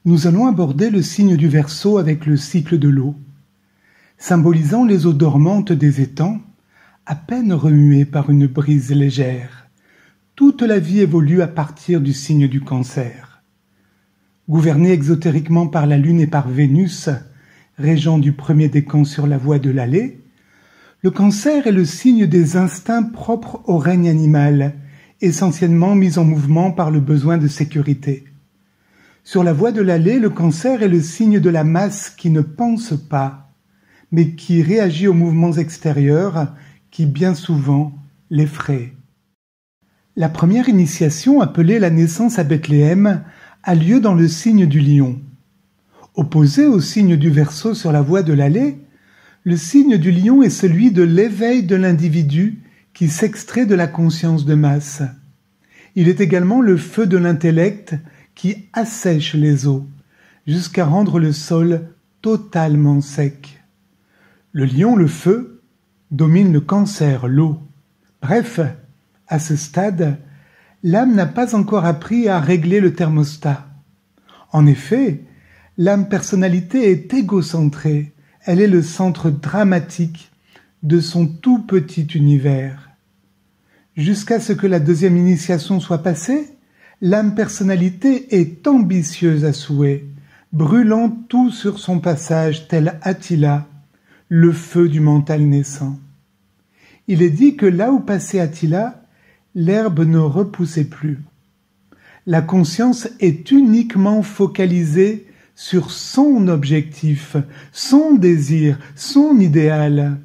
Nous allons aborder le signe du Verseau avec le cycle de l'eau. Symbolisant les eaux dormantes des étangs, à peine remuées par une brise légère, toute la vie évolue à partir du signe du Cancer. Gouverné exotériquement par la Lune et par Vénus, régent du premier décan sur la voie de l'allée, le Cancer est le signe des instincts propres au règne animal, essentiellement mis en mouvement par le besoin de sécurité. Sur la voie de l'allée, le Cancer est le signe de la masse qui ne pense pas, mais qui réagit aux mouvements extérieurs qui bien souvent l'effraient. La première initiation, appelée la naissance à Bethléem, a lieu dans le signe du Lion. Opposé au signe du Verseau sur la voie de l'allée, le signe du Lion est celui de l'éveil de l'individu qui s'extrait de la conscience de masse. Il est également le feu de l'intellect qui assèche les eaux, jusqu'à rendre le sol totalement sec. Le Lion, le feu, domine le Cancer, l'eau. Bref, à ce stade, l'âme n'a pas encore appris à régler le thermostat. En effet, l'âme personnalité est égocentrée, elle est le centre dramatique de son tout petit univers. Jusqu'à ce que la deuxième initiation soit passée, l'âme personnalité est ambitieuse à souhait, brûlant tout sur son passage tel Attila, le feu du mental naissant. Il est dit que là où passait Attila, l'herbe ne repoussait plus. La conscience est uniquement focalisée sur son objectif, son désir, son idéal.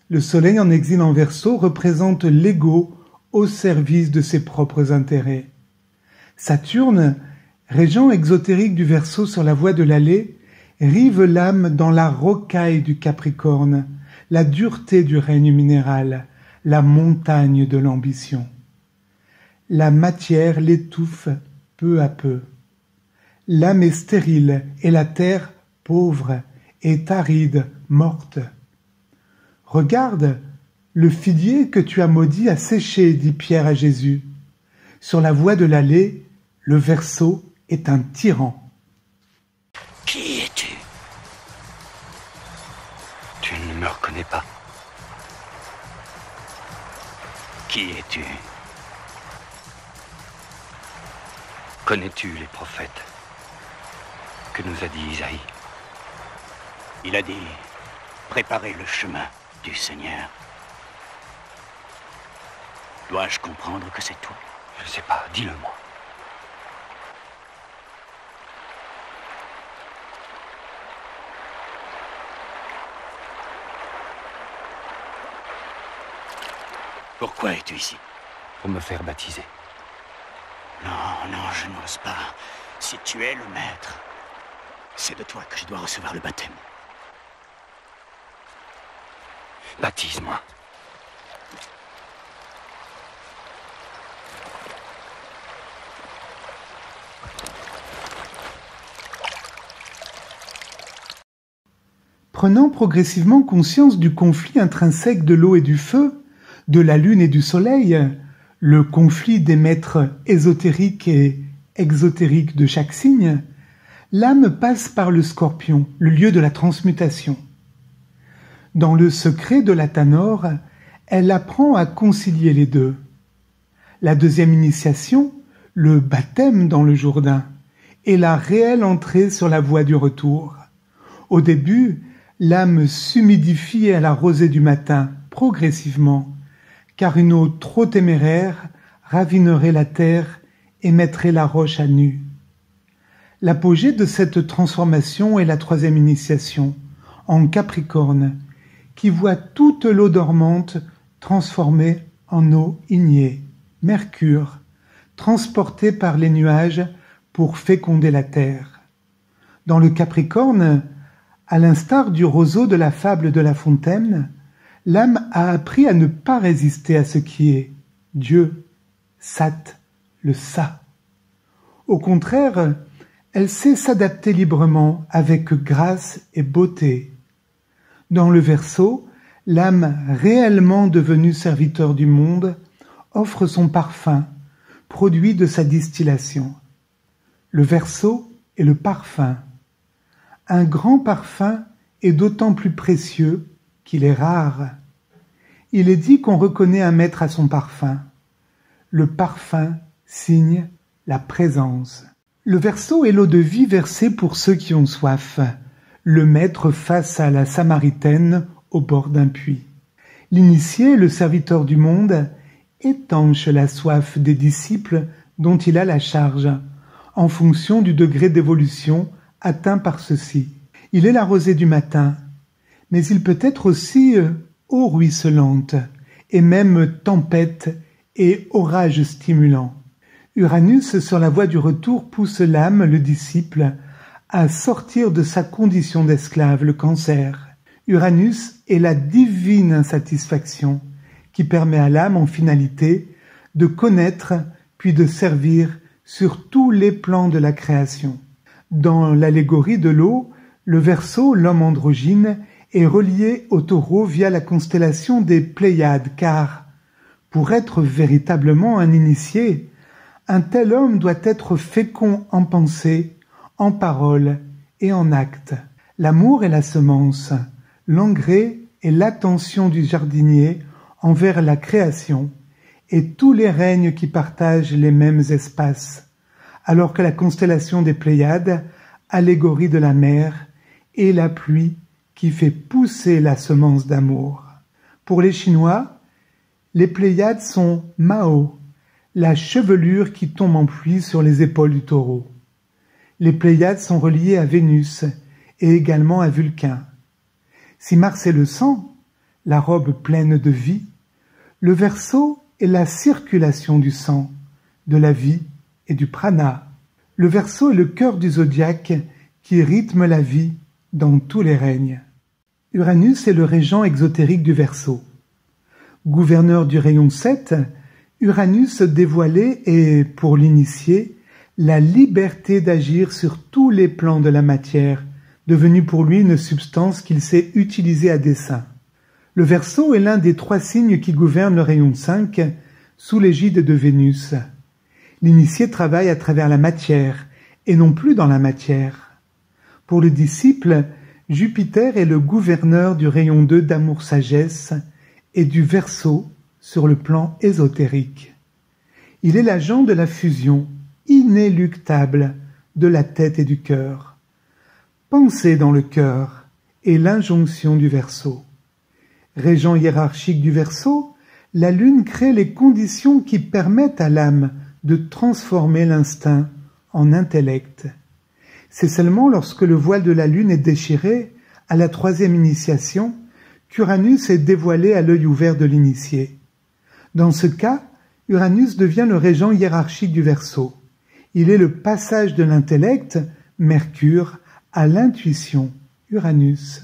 Le soleil en exil en Verseau représente l'ego au service de ses propres intérêts. Saturne, régent exotérique du Verseau sur la voie de l'allée, rive l'âme dans la rocaille du Capricorne, la dureté du règne minéral, la montagne de l'ambition. La matière l'étouffe peu à peu. L'âme est stérile et la terre pauvre, est aride, morte. Regarde, le figuier que tu as maudit a séché, dit Pierre à Jésus. Sur la voie de l'allée, le Verseau est un tyran. Qui es-tu? Tu ne me reconnais pas. Qui es-tu? Connais-tu les prophètes que nous a dit Isaïe? Il a dit, préparez le chemin du Seigneur. Dois-je comprendre que c'est toi? Je ne sais pas, dis-le-moi. Pourquoi es-tu ici? Pour me faire baptiser. Non, non, je n'ose pas. Si tu es le maître, c'est de toi que je dois recevoir le baptême. Baptise-moi. Prenant progressivement conscience du conflit intrinsèque de l'eau et du feu, de la lune et du soleil, le conflit des maîtres ésotériques et exotériques de chaque signe, l'âme passe par le Scorpion, le lieu de la transmutation. Dans le secret de la Tanor, elle apprend à concilier les deux. La deuxième initiation, le baptême dans le Jourdain, est la réelle entrée sur la voie du retour. Au début, l'âme s'humidifie à la rosée du matin, progressivement, car une eau trop téméraire ravinerait la terre et mettrait la roche à nu. L'apogée de cette transformation est la troisième initiation, en Capricorne, qui voit toute l'eau dormante transformée en eau ignée, mercure, transportée par les nuages pour féconder la terre. Dans le Capricorne, à l'instar du roseau de la fable de La Fontaine, l'âme a appris à ne pas résister à ce qui est Dieu, Sat, le Ça. Au contraire, elle sait s'adapter librement avec grâce et beauté. Dans le Verseau, l'âme réellement devenue serviteur du monde offre son parfum, produit de sa distillation. Le Verseau et le parfum. Un grand parfum est d'autant plus précieux qu'il est rare. Il est dit qu'on reconnaît un maître à son parfum. Le parfum signe la présence. Le verseau est l'eau de vie versée pour ceux qui ont soif. Le maître face à la Samaritaine au bord d'un puits. L'initié, le serviteur du monde, étanche la soif des disciples dont il a la charge, en fonction du degré d'évolution atteint par ceux-ci. Il est la rosée du matin, mais il peut être aussi eau ruisselante, et même tempête et orage stimulant. Uranus, sur la voie du retour, pousse l'âme, le disciple, à sortir de sa condition d'esclave, le cancer. Uranus est la divine insatisfaction qui permet à l'âme, en finalité, de connaître puis de servir sur tous les plans de la création. Dans l'allégorie de l'eau, le Verseau, l'homme androgyne, est relié au Taureau via la constellation des Pléiades, car, pour être véritablement un initié, un tel homme doit être fécond en pensée, en parole et en acte. L'amour est la semence, l'engrais est l'attention du jardinier envers la création et tous les règnes qui partagent les mêmes espaces, alors que la constellation des Pléiades, allégorie de la mer, est la pluie qui fait pousser la semence d'amour. Pour les Chinois, les Pléiades sont Mao, la chevelure qui tombe en pluie sur les épaules du Taureau. Les Pléiades sont reliées à Vénus et également à Vulcain. Si Mars est le sang, la robe pleine de vie, le Verseau est la circulation du sang, de la vie et du prana. Le Verseau est le cœur du zodiaque qui rythme la vie dans tous les règnes. Uranus est le régent exotérique du Verseau. Gouverneur du rayon 7, Uranus dévoilait et, pour l'initié, la liberté d'agir sur tous les plans de la matière, devenue pour lui une substance qu'il sait utiliser à dessein. Le Verseau est l'un des 3 signes qui gouvernent le rayon 5, sous l'égide de Vénus. L'initié travaille à travers la matière, et non plus dans la matière. Pour le disciple, Jupiter est le gouverneur du rayon 2 d'amour-sagesse et du Verseau sur le plan ésotérique. Il est l'agent de la fusion inéluctable de la tête et du cœur. Penser dans le cœur est l'injonction du Verseau. Régent hiérarchique du Verseau, la Lune crée les conditions qui permettent à l'âme de transformer l'instinct en intellect. C'est seulement lorsque le voile de la Lune est déchiré, à la 3e initiation, qu'Uranus est dévoilé à l'œil ouvert de l'initié. Dans ce cas, Uranus devient le régent hiérarchique du Verseau. Il est le passage de l'intellect, Mercure, à l'intuition, Uranus.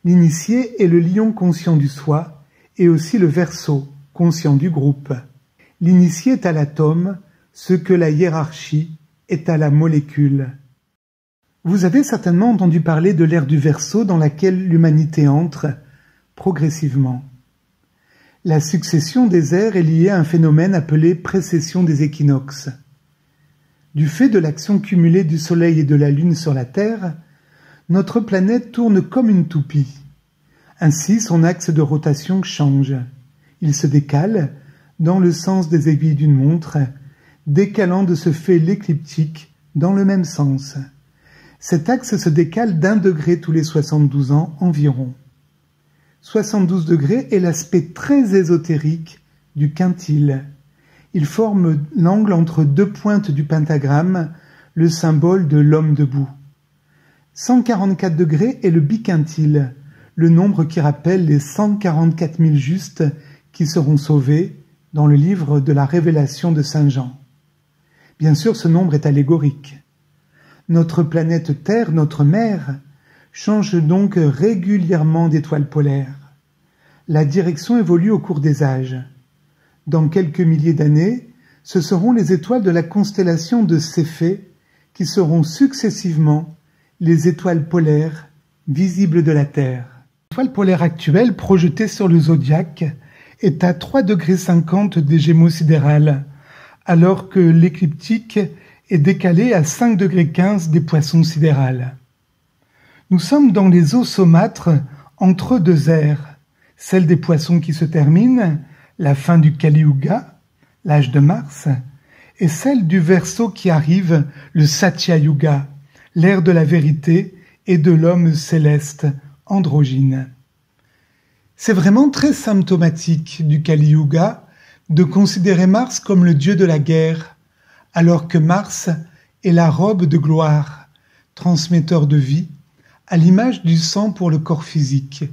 L'initié est le lion conscient du soi et aussi le Verseau, conscient du groupe. L'initié est à l'atome, ce que la hiérarchie est à la molécule. Vous avez certainement entendu parler de l'ère du Verseau dans laquelle l'humanité entre progressivement. La succession des ères est liée à un phénomène appelé précession des équinoxes. Du fait de l'action cumulée du Soleil et de la Lune sur la Terre, notre planète tourne comme une toupie. Ainsi, son axe de rotation change. Il se décale dans le sens des aiguilles d'une montre, décalant de ce fait l'écliptique dans le même sens. Cet axe se décale d'1 degré tous les 72 ans environ. 72 degrés est l'aspect très ésotérique du quintile. Il forme l'angle entre 2 pointes du pentagramme, le symbole de l'homme debout. 144 degrés est le biquintile, le nombre qui rappelle les 144 000 justes qui seront sauvés dans le livre de la Révélation de Saint Jean. Bien sûr, ce nombre est allégorique. Notre planète Terre, notre mère, change donc régulièrement d'étoile polaire. La direction évolue au cours des âges. Dans quelques milliers d'années, ce seront les étoiles de la constellation de Céphée qui seront successivement les étoiles polaires visibles de la Terre. L'étoile polaire actuelle projetée sur le zodiaque est à 3,50 degrés des Gémeaux sidérales, alors que l'écliptique est décalé à 5,15 des poissons sidérales. Nous sommes dans les eaux saumâtres entre deux ères, celle des poissons qui se termine, la fin du Kali-Yuga, l'âge de Mars, et celle du Verseau qui arrive, le Satya-Yuga, l'ère de la vérité et de l'homme céleste, androgyne. C'est vraiment très symptomatique du Kali-Yuga de considérer Mars comme le dieu de la guerre, alors que Mars est la robe de gloire, transmetteur de vie, à l'image du sang pour le corps physique.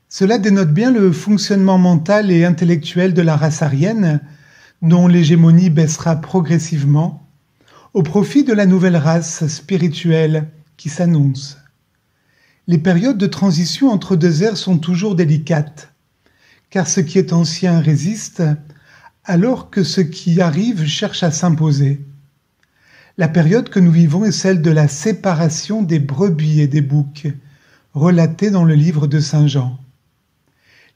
Cela dénote bien le fonctionnement mental et intellectuel de la race aryenne, dont l'hégémonie baissera progressivement, au profit de la nouvelle race spirituelle qui s'annonce. Les périodes de transition entre deux ères sont toujours délicates, car ce qui est ancien résiste, alors que ce qui arrive cherche à s'imposer. La période que nous vivons est celle de la séparation des brebis et des boucs, relatée dans le livre de Saint Jean.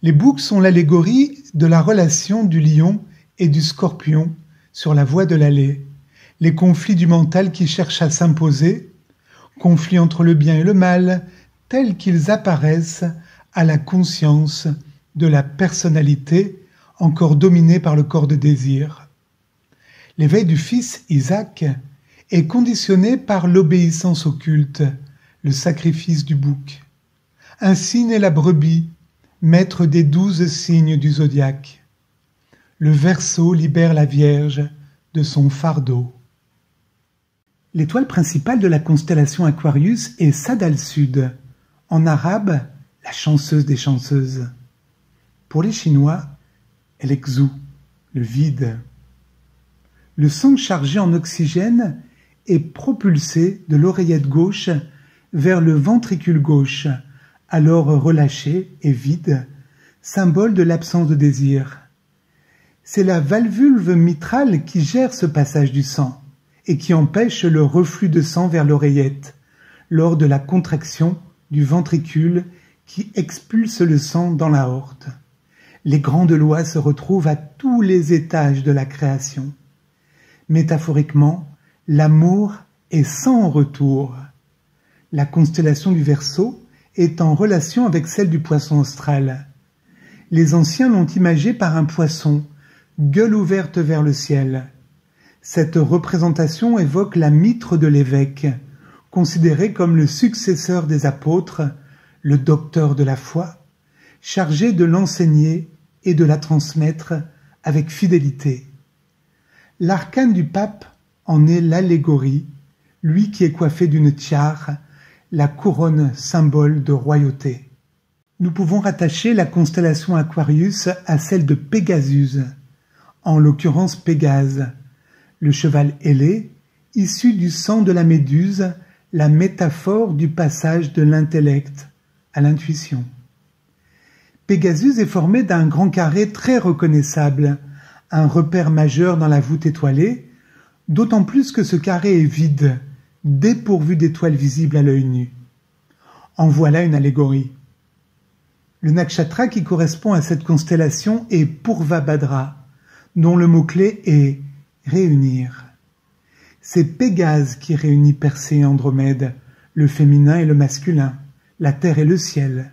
Les boucs sont l'allégorie de la relation du lion et du scorpion sur la voie de l'allée, les conflits du mental qui cherchent à s'imposer, conflits entre le bien et le mal, tels qu'ils apparaissent à la conscience de la personnalité encore dominée par le corps de désir. L'éveil du fils Isaac est conditionné par l'obéissance au culte, le sacrifice du bouc. Ainsi naît la brebis, maître des 12 signes du zodiaque. Le Verseau libère la Vierge de son fardeau. L'étoile principale de la constellation Aquarius est Sad al-Sud, en arabe, la chanceuse des chanceuses. Pour les Chinois, elle est Xu, le vide. Le sang chargé en oxygène est propulsé de l'oreillette gauche vers le ventricule gauche, alors relâché et vide, symbole de l'absence de désir. C'est la valvulve mitrale qui gère ce passage du sang et qui empêche le reflux de sang vers l'oreillette lors de la contraction du ventricule qui expulse le sang dans l'aorte. Les grandes lois se retrouvent à tous les étages de la création. Métaphoriquement, l'amour est sans retour. La constellation du Verseau est en relation avec celle du Poisson austral. Les anciens l'ont imagée par un poisson, gueule ouverte vers le ciel. Cette représentation évoque la mitre de l'évêque, considéré comme le successeur des apôtres, le docteur de la foi, chargé de l'enseigner et de la transmettre avec fidélité. L'arcane du pape en est l'allégorie, lui qui est coiffé d'une tiare, la couronne symbole de royauté. Nous pouvons rattacher la constellation Aquarius à celle de Pégasus, en l'occurrence Pégase, le cheval ailé, issu du sang de la méduse, la métaphore du passage de l'intellect à l'intuition. Pégasus est formé d'un grand carré très reconnaissable, un repère majeur dans la voûte étoilée, d'autant plus que ce carré est vide, dépourvu d'étoiles visibles à l'œil nu. En voilà une allégorie. Le nakshatra qui correspond à cette constellation est Purvabhadra, dont le mot-clé est « réunir ». C'est Pégase qui réunit Persée et Andromède, le féminin et le masculin, la terre et le ciel.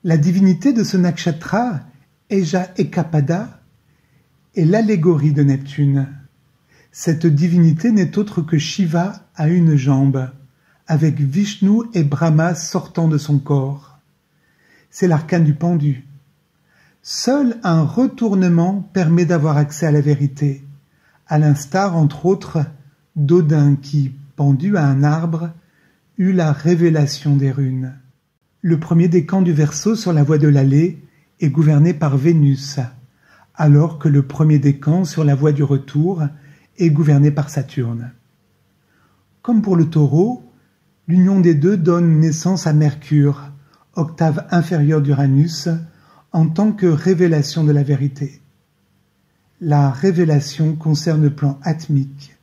La divinité de ce nakshatra, Eja Ekapada, est l'allégorie de Neptune. Cette divinité n'est autre que Shiva à une jambe, avec Vishnu et Brahma sortant de son corps. C'est l'arcane du pendu. Seul un retournement permet d'avoir accès à la vérité, à l'instar, entre autres, d'Odin qui, pendu à un arbre, eut la révélation des runes. Le premier décan du Verseau sur la voie de l'allée est gouverné par Vénus, alors que le premier décan sur la voie du retour est gouverné par Saturne. Comme pour le Taureau, l'union des deux donne naissance à Mercure, octave inférieure d'Uranus, en tant que révélation de la vérité. La révélation concerne le plan atmique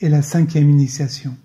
et la 5e initiation.